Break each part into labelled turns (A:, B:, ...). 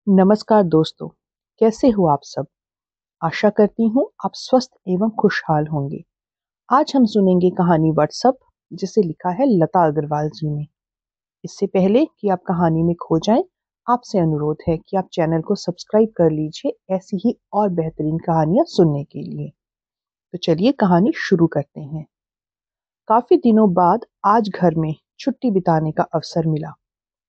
A: नमस्कार दोस्तों, कैसे हो आप सब? आशा करती हूँ आप स्वस्थ एवं खुशहाल होंगे। आज हम सुनेंगे कहानी व्हाट्सअप जिसे लिखा है लता अग्रवाल जी ने। इससे पहले कि आप कहानी में खो जाएं, आपसे अनुरोध है कि आप चैनल को सब्सक्राइब कर लीजिए ऐसी ही और बेहतरीन कहानियां सुनने के लिए। तो चलिए कहानी शुरू करते हैं। काफी दिनों बाद आज घर में छुट्टी बिताने का अवसर मिला।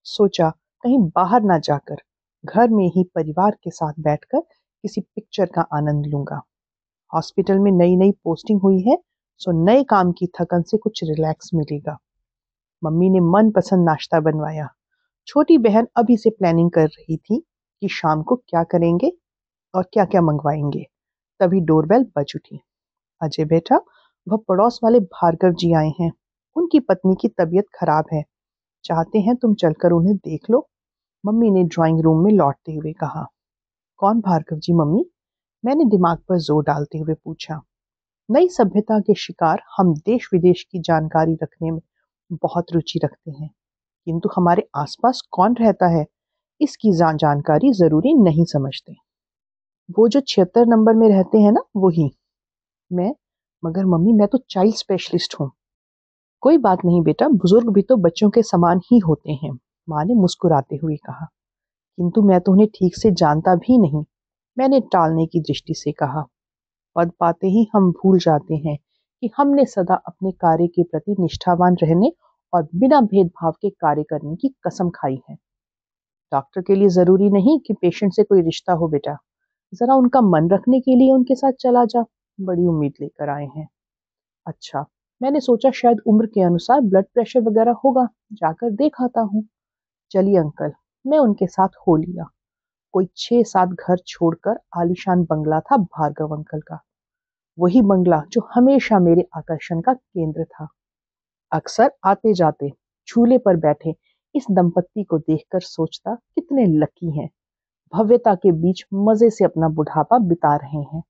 A: सोचा कहीं बाहर ना जाकर घर में ही परिवार के साथ बैठकर किसी पिक्चर का आनंद लूंगा। हॉस्पिटल में नई नई पोस्टिंग हुई है, सो नए काम की थकन से कुछ रिलैक्स मिलेगा। मम्मी ने मनपसंद नाश्ता बनवाया। छोटी बहन अभी से प्लानिंग कर रही थी कि शाम को क्या करेंगे और क्या क्या मंगवाएंगे। तभी डोरबेल बज उठी। अजय बेटा, वह पड़ोस वाले भार्गव जी आए हैं। उनकी पत्नी की तबीयत खराब है, चाहते हैं तुम चलकर उन्हें देख लो। मम्मी ने ड्राइंग रूम में लौटते हुए कहा। कौन भार्गव जी मम्मी? मैंने दिमाग पर जोर डालते हुए पूछा। नई सभ्यता के शिकार हम देश विदेश की जानकारी रखने में बहुत रुचि रखते हैं, किंतु हमारे आसपास कौन रहता है इसकी जानकारी जरूरी नहीं समझते। वो जो 76 नंबर में रहते हैं ना, वही। मैं? मगर मम्मी, मैं तो चाइल्ड स्पेशलिस्ट हूँ। कोई बात नहीं बेटा, बुजुर्ग भी तो बच्चों के समान ही होते हैं, माँ ने मुस्कुराते हुए कहा। किंतु मैं तो उन्हें ठीक से जानता भी नहीं, मैंने टालने की दृष्टि से कहा। पद पाते ही हम भूल जाते हैं कि हमने सदा अपने कार्य के प्रति निष्ठावान रहने और बिना भेदभाव के कार्य करने की कसम खाई है। डॉक्टर के लिए जरूरी नहीं कि पेशेंट से कोई रिश्ता हो बेटा, जरा उनका मन रखने के लिए उनके साथ चला जा। बड़ी उम्मीद लेकर आए हैं। अच्छा, मैंने सोचा शायद उम्र के अनुसार ब्लड प्रेशर वगैरह होगा, जाकर देख आता हूँ। चलिए अंकल, मैं उनके साथ हो लिया। कोई 6-7 घर छोड़कर आलीशान बंगला था भार्गव अंकल का। वही बंगला जो हमेशा मेरे आकर्षण का केंद्र था। अक्सर आते जाते झूले पर बैठे इस दंपत्ति को देखकर सोचता कितने लकी हैं, भव्यता के बीच मजे से अपना बुढ़ापा बिता रहे हैं।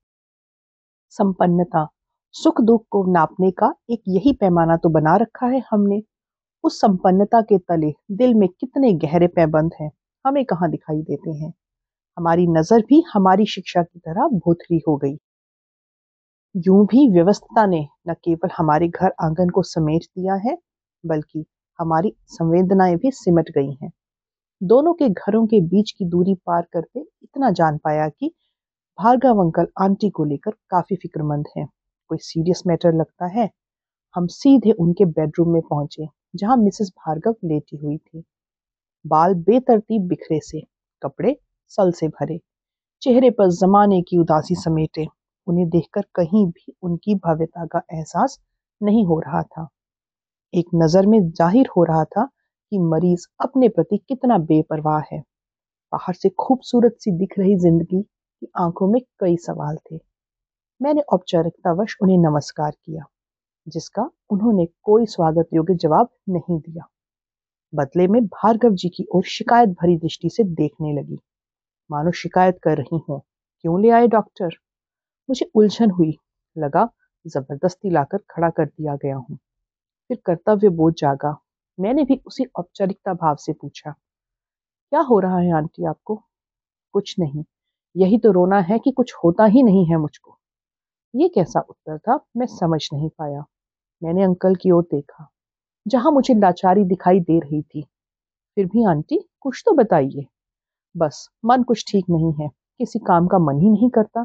A: संपन्नता, सुख दुख को नापने का एक यही पैमाना तो बना रखा है हमने। उस संपन्नता के तले दिल में कितने गहरे पैबंद हैं, हमें कहाँ दिखाई देते हैं। हमारी नजर भी हमारी शिक्षा की तरह भोथरी हो गई। यूं भी व्यवस्था ने न केवल हमारे घर आंगन को समेट दिया है, बल्कि हमारी संवेदनाएं भी सिमट गई हैं। दोनों के घरों के बीच की दूरी पार करते इतना जान पाया कि भार्गव अंकल आंटी को लेकर काफी फिक्रमंद हैं। कोई सीरियस मैटर लगता है। हम सीधे उनके बेडरूम में पहुंचे, जहां मिसेस भार्गव लेटी हुई थी। बाल बेतरतीब बिखरे से, कपड़े सल से भरे, चेहरे पर जमाने की उदासी समेटे। उन्हें देखकर कहीं भी उनकी भव्यता का एहसास नहीं हो रहा था। एक नजर में जाहिर हो रहा था कि मरीज अपने प्रति कितना बेपरवाह है। बाहर से खूबसूरत सी दिख रही जिंदगी की आंखों में कई सवाल थे। मैंने औपचारिकतावश उन्हें नमस्कार किया, जिसका उन्होंने कोई स्वागत योग्य जवाब नहीं दिया। बदले में भार्गव जी की ओर शिकायत भरी दृष्टि से देखने लगी, मानो शिकायत कर रही हूँ, क्यों ले आए डॉक्टर? मुझे उलझन हुई, लगा जबरदस्ती लाकर खड़ा कर दिया गया हूँ। फिर कर्तव्य बोध जागा। मैंने भी उसी औपचारिकता भाव से पूछा, क्या हो रहा है आंटी आपको? कुछ नहीं, यही तो रोना है कि कुछ होता ही नहीं है मुझको। ये कैसा उत्तर था, मैं समझ नहीं पाया। मैंने अंकल की ओर देखा, जहां मुझे लाचारी दिखाई दे रही थी। फिर भी आंटी कुछ तो बताइए। बस मन कुछ ठीक नहीं है, किसी काम का मन ही नहीं करता।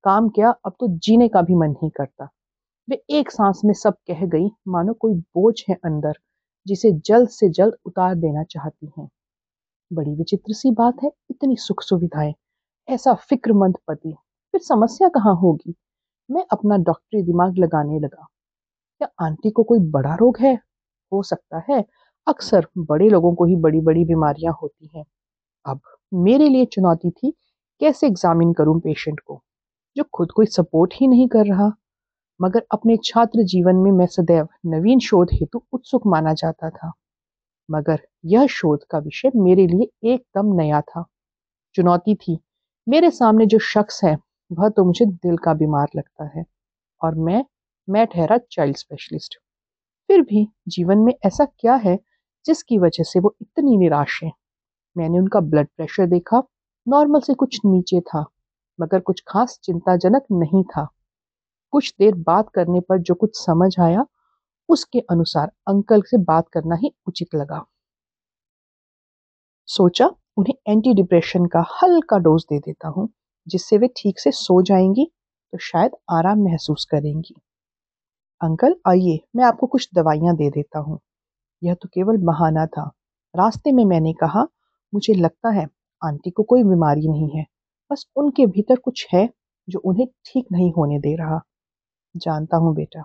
A: काम क्या, अब तो जीने का भी मन नहीं करता। वे एक सांस में सब कह गई, मानो कोई बोझ है अंदर जिसे जल्द से जल्द उतार देना चाहती हैं। बड़ी विचित्र सी बात है, इतनी सुख सुविधाएं, ऐसा फिक्रमंद पति, फिर समस्या कहाँ होगी? मैं अपना डॉक्टरी दिमाग लगाने लगा। क्या आंटी को कोई बड़ा रोग है? हो सकता है, अक्सर बड़े लोगों को ही बड़ी बड़ी बीमारियां होती हैं। अब मेरे लिए चुनौती थी, कैसे एग्जामिन करूं पेशेंट को जो खुद कोई सपोर्ट ही नहीं कर रहा। मगर अपने छात्र जीवन में मैं सदैव नवीन शोध हेतु उत्सुक माना जाता था। मगर यह शोध का विषय मेरे लिए एकदम नया था। चुनौती थी। मेरे सामने जो शख्स है वह तो मुझे दिल का बीमार लगता है, और मैं ठहरा चाइल्ड स्पेशलिस्ट। फिर भी जीवन में ऐसा क्या है जिसकी वजह से वो इतनी निराश है? मैंने उनका ब्लड प्रेशर देखा, नॉर्मल से कुछ नीचे था, मगर कुछ खास चिंताजनक नहीं था। कुछ देर बात करने पर जो कुछ समझ आया, उसके अनुसार अंकल से बात करना ही उचित लगा। सोचा उन्हें एंटी डिप्रेशन का हल्का डोज दे देता हूँ, जिससे वे ठीक से सो जाएंगी तो शायद आराम महसूस करेंगी। अंकल आइए, मैं आपको कुछ दवाइयाँ दे देता हूँ। यह तो केवल बहाना था। रास्ते में मैंने कहा, मुझे लगता है आंटी को कोई बीमारी नहीं है, बस उनके भीतर कुछ है जो उन्हें ठीक नहीं होने दे रहा। जानता हूँ बेटा।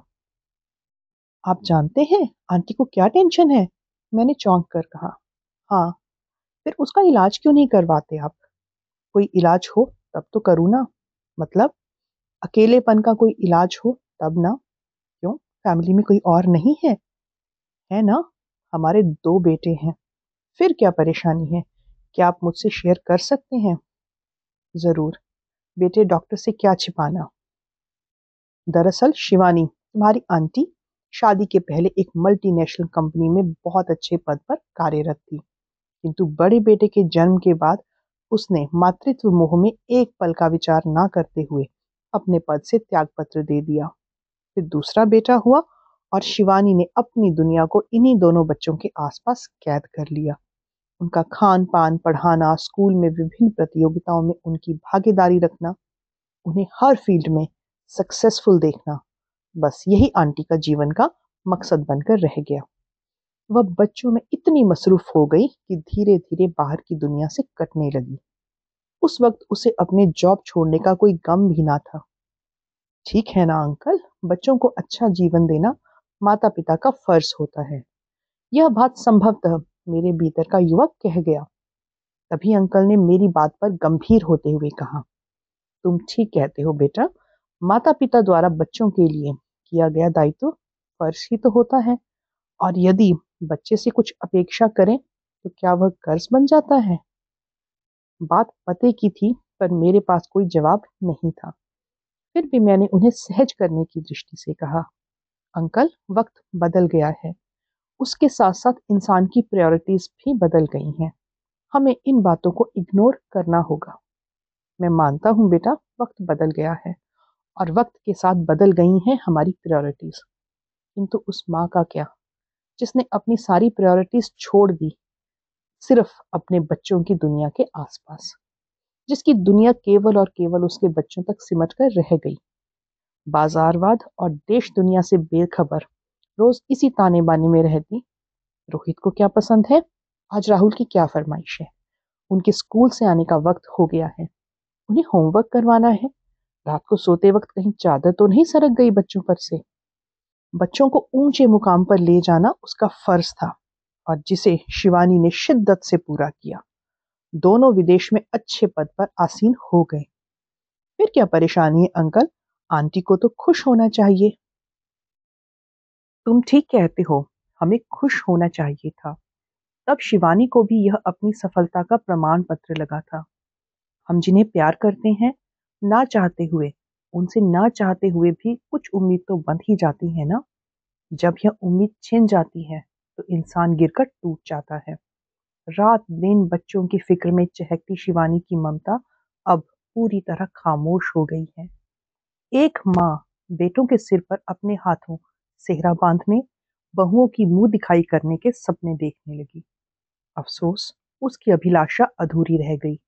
A: आप जानते हैं आंटी को क्या टेंशन है? मैंने चौंक कर कहा। हाँ। फिर उसका इलाज क्यों नहीं करवाते आप? कोई इलाज हो तब तो करूँ ना। मतलब अकेलेपन का कोई इलाज हो तब ना। क्यों, फैमिली में कोई और नहीं है? है ना, हमारे 2 बेटे हैं। फिर क्या परेशानी है? क्या आप मुझसे शेयर कर सकते हैं? जरूर। बेटे, डॉक्टर से क्या छिपाना। दरअसल शिवानी, तुम्हारी आंटी, शादी के पहले एक मल्टीनेशनल कंपनी में बहुत अच्छे पद पर कार्यरत थी, किंतु बड़े बेटे के जन्म के बाद उसने मातृत्व मोह में एक पल का विचार ना करते हुए अपने पद से त्यागपत्र दे दिया। फिर दूसरा बेटा हुआ और शिवानी ने अपनी दुनिया को इन्हीं दोनों बच्चों के आसपास कैद कर लिया। उनका खान पान, पढ़ाना, स्कूल में विभिन्न प्रतियोगिताओं में उनकी भागीदारी रखना, उन्हें हर फील्ड में सक्सेसफुल देखना, बस यही आंटी का जीवन का मकसद बनकर रह गया। वह बच्चों में इतनी मसरूफ हो गई कि धीरे धीरे बाहर की दुनिया से कटने लगी। उस वक्त उसे अपने जॉब छोड़ने का कोई गम भी ना था। ठीक है ना अंकल, बच्चों को अच्छा जीवन देना माता पिता का फर्ज होता है। यह बात संभवतः मेरे भीतर का युवक कह गया। तभी अंकल ने मेरी बात पर गंभीर होते हुए कहा, तुम ठीक कहते हो बेटा, माता पिता द्वारा बच्चों के लिए किया गया दायित्व फर्ज ही तो होता है, और यदि बच्चे से कुछ अपेक्षा करें तो क्या वह कर्ज बन जाता है? बात पते की थी, पर मेरे पास कोई जवाब नहीं था। फिर भी मैंने उन्हें सहज करने की दृष्टि से कहा, अंकल, वक्त बदल गया है। उसके साथ साथ इंसान की प्रायोरिटीज भी बदल गई हैं। हमें इन बातों को इग्नोर करना होगा। मैं मानता हूँ बेटा, वक्त बदल गया है और वक्त के साथ बदल गई हैं हमारी प्रायोरिटीज। किंतु उस माँ का क्या, जिसने अपनी सारी प्रायोरिटीज छोड़ दी सिर्फ अपने बच्चों की दुनिया के आसपास, जिसकी दुनिया केवल और केवल उसके बच्चों तक सिमट कर रह गई। बाजारवाद और देश दुनिया से बेखबर रोज इसी ताने बाने में रहती, रोहित को क्या पसंद है, आज राहुल की क्या फरमाइश है, उनके स्कूल से आने का वक्त हो गया है, उन्हें होमवर्क करवाना है, रात को सोते वक्त कहीं चादर तो नहीं सरक गई बच्चों पर से। बच्चों को ऊंचे मुकाम पर ले जाना उसका फर्ज था, और जिसे शिवानी ने शिद्दत से पूरा किया। दोनों विदेश में अच्छे पद पर आसीन हो गए। फिर क्या परेशानी है अंकल, आंटी को तो खुश होना चाहिए। तुम ठीक कहते हो, हमें खुश होना चाहिए था। तब शिवानी को भी यह अपनी सफलता का प्रमाण पत्र लगा था। हम जिन्हें प्यार करते हैं, ना चाहते हुए, उनसे ना चाहते हुए भी कुछ उम्मीद तो बंध ही जाती है ना। जब यह उम्मीद छिन जाती है तो इंसान गिरकर टूट जाता है। रात दिन बच्चों की फिक्र में चहकती शिवानी की ममता अब पूरी तरह खामोश हो गई है। एक माँ बेटों के सिर पर अपने हाथों सेहरा बांधने, बहुओं की मुंह दिखाई करने के सपने देखने लगी। अफसोस, उसकी अभिलाषा अधूरी रह गई।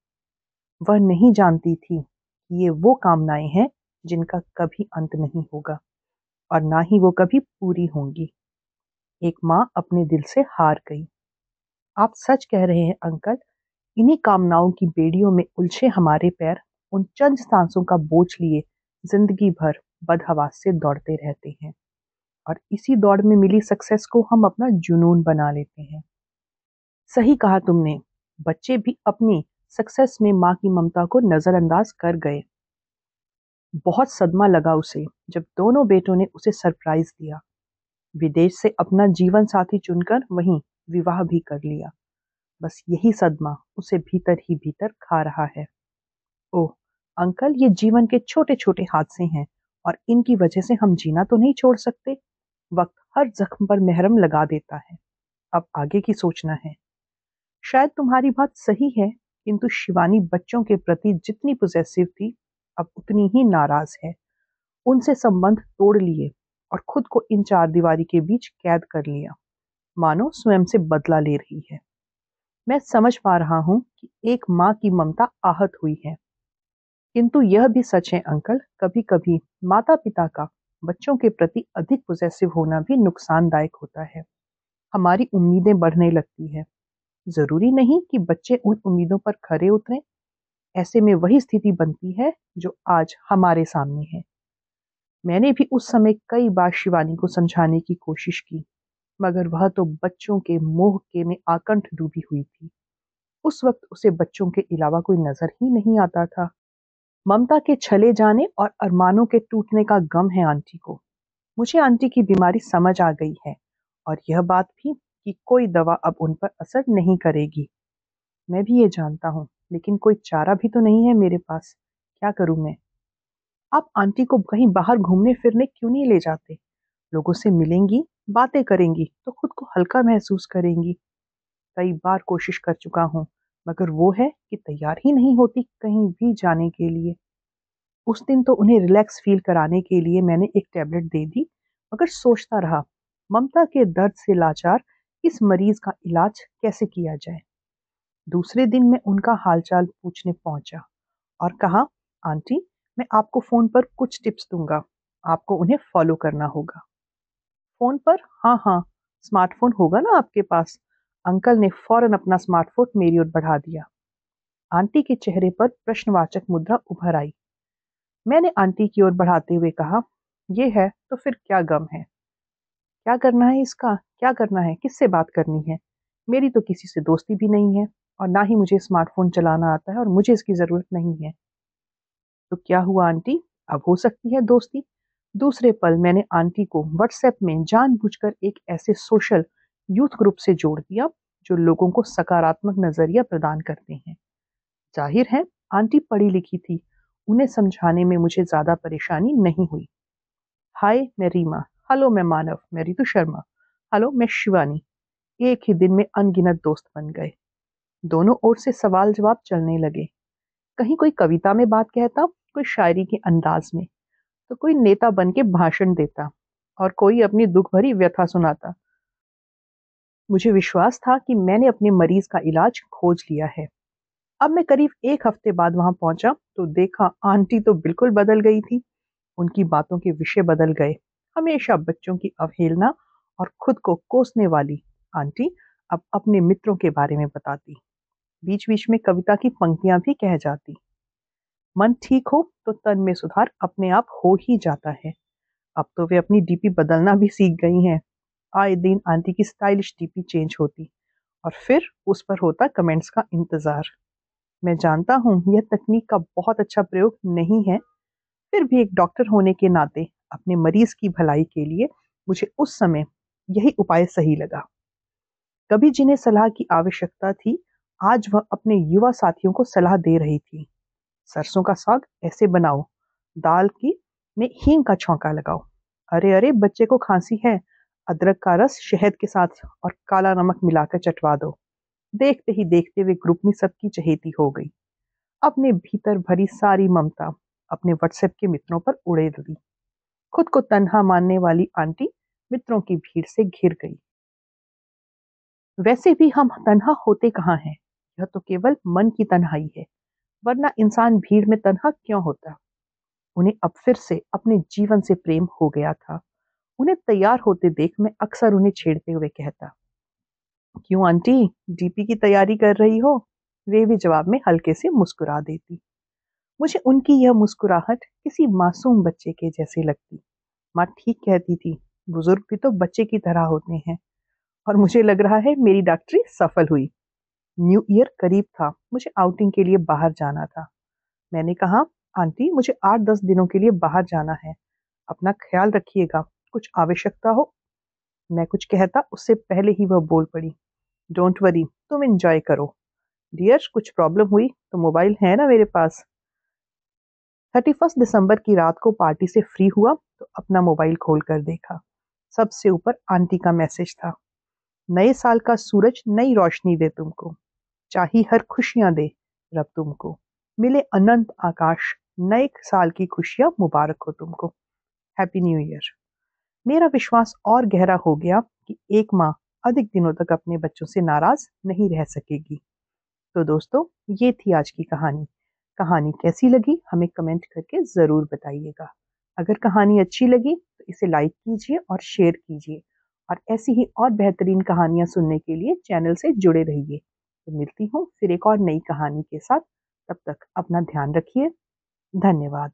A: वह नहीं जानती थी कि ये वो कामनाएं हैं जिनका कभी अंत नहीं होगा, और ना ही वो कभी पूरी होंगी। एक माँ अपने दिल से हार गई। आप सच कह रहे हैं अंकल, इन्हीं कामनाओं की बेड़ियों में उलझे हमारे पैर उन चंद सांसों का बोझ लिए जिंदगी भर बदहवास से दौड़ते रहते हैं, और इसी दौड़ में मिली सक्सेस को हम अपना जुनून बना लेते हैं। सही कहा तुमने, बच्चे भी अपनी सक्सेस में माँ की ममता को नजरअंदाज कर गए। बहुत सदमा लगा उसे जब दोनों बेटों ने उसे सरप्राइज दिया। विदेश से अपना जीवन साथी चुनकर वहीं विवाह भी कर लिया। बस यही सदमा उसे भीतर ही भीतर खा रहा है। ओह अंकल, ये जीवन के छोटे छोटे हादसे हैं, और इनकी वजह से हम जीना तो नहीं छोड़ सकते। वक्त हर जख्म पर मेहरम लगा देता है। अब आगे की सोचना है। शायद तुम्हारी बात सही है, किंतु शिवानी बच्चों के प्रति जितनी पॉसेसिव थी, अब उतनी ही नाराज है। उनसे संबंध तोड़ लिए और खुद को इन चार दीवारी के बीच कैद कर लिया, मानो स्वयं से बदला ले रही है। मैं समझ पा रहा हूं कि एक माँ की ममता आहत हुई है, किंतु यह भी सच है अंकल, कभी कभी माता पिता का बच्चों के प्रति अधिक पॉसेसिव होना भी नुकसानदायक होता है। हमारी उम्मीदें बढ़ने लगती है। जरूरी नहीं कि बच्चे उन उम्मीदों पर खरे उतरें। ऐसे में वही स्थिति बनती है जो आज हमारे सामने है। मैंने भी उस समय कई बार शिवानी को समझाने की कोशिश की, मगर वह तो बच्चों के मोह के में आकंठ डूबी हुई थी। उस वक्त उसे बच्चों के अलावा कोई नजर ही नहीं आता था। ममता के छले जाने और अरमानों के टूटने का गम है आंटी को। मुझे आंटी की बीमारी समझ आ गई है, और यह बात भी कि कोई दवा अब उन पर असर नहीं करेगी। मैं भी ये जानता हूँ, लेकिन कोई चारा भी तो नहीं है मेरे पास। क्या करूँ मैं? आप आंटी को कहीं बाहर घूमने फिरने क्यों नहीं ले जाते? लोगों से मिलेंगी, बातें करेंगी तो खुद को हल्का महसूस करेंगी। कई बार कोशिश कर चुका हूँ, मगर वो है कि तैयार ही नहीं होती कहीं भी जाने के लिए। उस दिन तो उन्हें रिलैक्स फील कराने के लिए मैंने एक टैबलेट दे दी, मगर सोचता रहा, ममता के दर्द से लाचार इस मरीज का इलाज कैसे किया जाए। दूसरे दिन मैं उनका हालचाल पूछने पहुंचा और कहा, आंटी, मैं आपको फोन पर कुछ टिप्स दूंगा, आपको उन्हें फॉलो करना होगा। फोन पर? हाँ हाँ, स्मार्टफोन होगा ना आपके पास। अंकल ने फौरन अपना स्मार्टफोन मेरी ओर बढ़ा दिया। आंटी के चेहरे पर प्रश्नवाचक मुद्रा उभर आई। मैंने आंटी की ओर बढ़ाते हुए कहा, ये है तो फिर क्या गम है? क्या करना है इसका? क्या करना है? किससे बात करनी है? मेरी तो किसी से दोस्ती भी नहीं है, और ना ही मुझे स्मार्टफोन चलाना आता है, और मुझे इसकी जरूरत नहीं है। तो क्या हुआ आंटी, अब हो सकती है दोस्ती? दूसरे पल मैंने आंटी को व्हाट्सएप में जानबूझकर एक ऐसे सोशल यूथ ग्रुप से जोड़ दिया जो लोगों को सकारात्मक नजरिया प्रदान करते हैं। जाहिर है आंटी पढ़ी लिखी थी, उन्हें समझाने में मुझे ज्यादा परेशानी नहीं हुई। हाय मैं रीमा, हेलो मैं मानव, मैं रितु शर्मा, हेलो मैं शिवानी। एक ही दिन में अनगिनत दोस्त बन गए। दोनों ओर से सवाल जवाब चलने लगे। कहीं कोई कविता में बात कहता, कोई शायरी के अंदाज में, तो कोई नेता बन के भाषण देता, और कोई अपनी दुख भरी व्यथा सुनाता। मुझे विश्वास था कि मैंने अपने मरीज का इलाज खोज लिया है। अब मैं करीब एक हफ्ते बाद वहां पहुंचा तो देखा आंटी तो बिल्कुल बदल गई थी। उनकी बातों के विषय बदल गए। हमेशा बच्चों की अवहेलना और खुद को कोसने वाली आंटी अब अपने मित्रों के बारे में बताती। बीच बीच में कविता की पंक्तियां भी कह जाती। मन ठीक हो तो तन में सुधार अपने आप हो ही जाता है। अब तो वे अपनी डीपी बदलना भी सीख गई हैं। आए दिन आंटी की स्टाइलिश डीपी चेंज होती, और फिर उस पर होता कमेंट्स का इंतजार। मैं जानता हूँ यह तकनीक का बहुत अच्छा प्रयोग नहीं है, फिर भी एक डॉक्टर होने के नाते अपने मरीज की भलाई के लिए मुझे उस समय यही उपाय सही लगा। कभी जिन्हें सलाह की आवश्यकता थी, आज वह अपने युवा साथियों को सलाह दे रही थी। सरसों का साग ऐसे बनाओ, दाल की में हींग का छौंका लगाओ, अरे अरे बच्चे को खांसी है, अदरक का रस शहद के साथ और काला नमक मिलाकर चटवा दो। देखते ही देखते वे ग्रुप में सबकी चहेती हो गई। अपने भीतर भरी सारी ममता अपने व्हाट्सएप के मित्रों पर उड़ेल दी। खुद को तन्हा मानने वाली आंटी मित्रों की भीड़ से घिर गई। वैसे भी हम तन्हा होते कहाँ हैं? यह तो केवल मन की तन्हाई है, वरना इंसान भीड़ में तन्हा क्यों होता? उन्हें अब फिर से अपने जीवन से प्रेम हो गया था। उन्हें तैयार होते देख मैं अक्सर उन्हें छेड़ते हुए कहता, क्यों आंटी, डीपी की तैयारी कर रही हो? वे भी जवाब में हल्के से मुस्कुरा देती। मुझे उनकी यह मुस्कुराहट किसी मासूम बच्चे के जैसे लगती। माँ ठीक कहती थी, बुजुर्ग भी तो बच्चे की तरह होते हैं। और मुझे लग रहा है मेरी डॉक्टरी सफल हुई। न्यू ईयर करीब था, मुझे आउटिंग के लिए बाहर जाना था। मैंने कहा, आंटी मुझे 8-10 दिनों के लिए बाहर जाना है, अपना ख्याल रखिएगा, कुछ आवश्यकता हो। मैं कुछ कहता उससे पहले ही वह बोल पड़ी, डोंट वरी, तुम एंजॉय करो। डियर, कुछ प्रॉब्लम हुई तो मोबाइल है ना मेरे पास। 31 दिसंबर की रात को पार्टी से फ्री हुआ तो अपना मोबाइल खोल कर देखा। सबसे ऊपर आंटी का मैसेज था, नए साल का सूरज नई रोशनी दे तुमको, चाही हर खुशियां दे, रब तुमको। मिले अनंत आकाश, नए साल की खुशियां मुबारक हो तुमको। Happy new year. मेरा विश्वास और गहरा हो गया कि एक माँ अधिक दिनों तक अपने बच्चों से नाराज नहीं रह सकेगी। तो दोस्तों, ये थी आज की कहानी। कहानी कैसी लगी हमें कमेंट करके ज़रूर बताइएगा। अगर कहानी अच्छी लगी तो इसे लाइक कीजिए और शेयर कीजिए, और ऐसी ही और बेहतरीन कहानियाँ सुनने के लिए चैनल से जुड़े रहिए। तो मिलती हूँ फिर एक और नई कहानी के साथ। तब तक अपना ध्यान रखिए। धन्यवाद।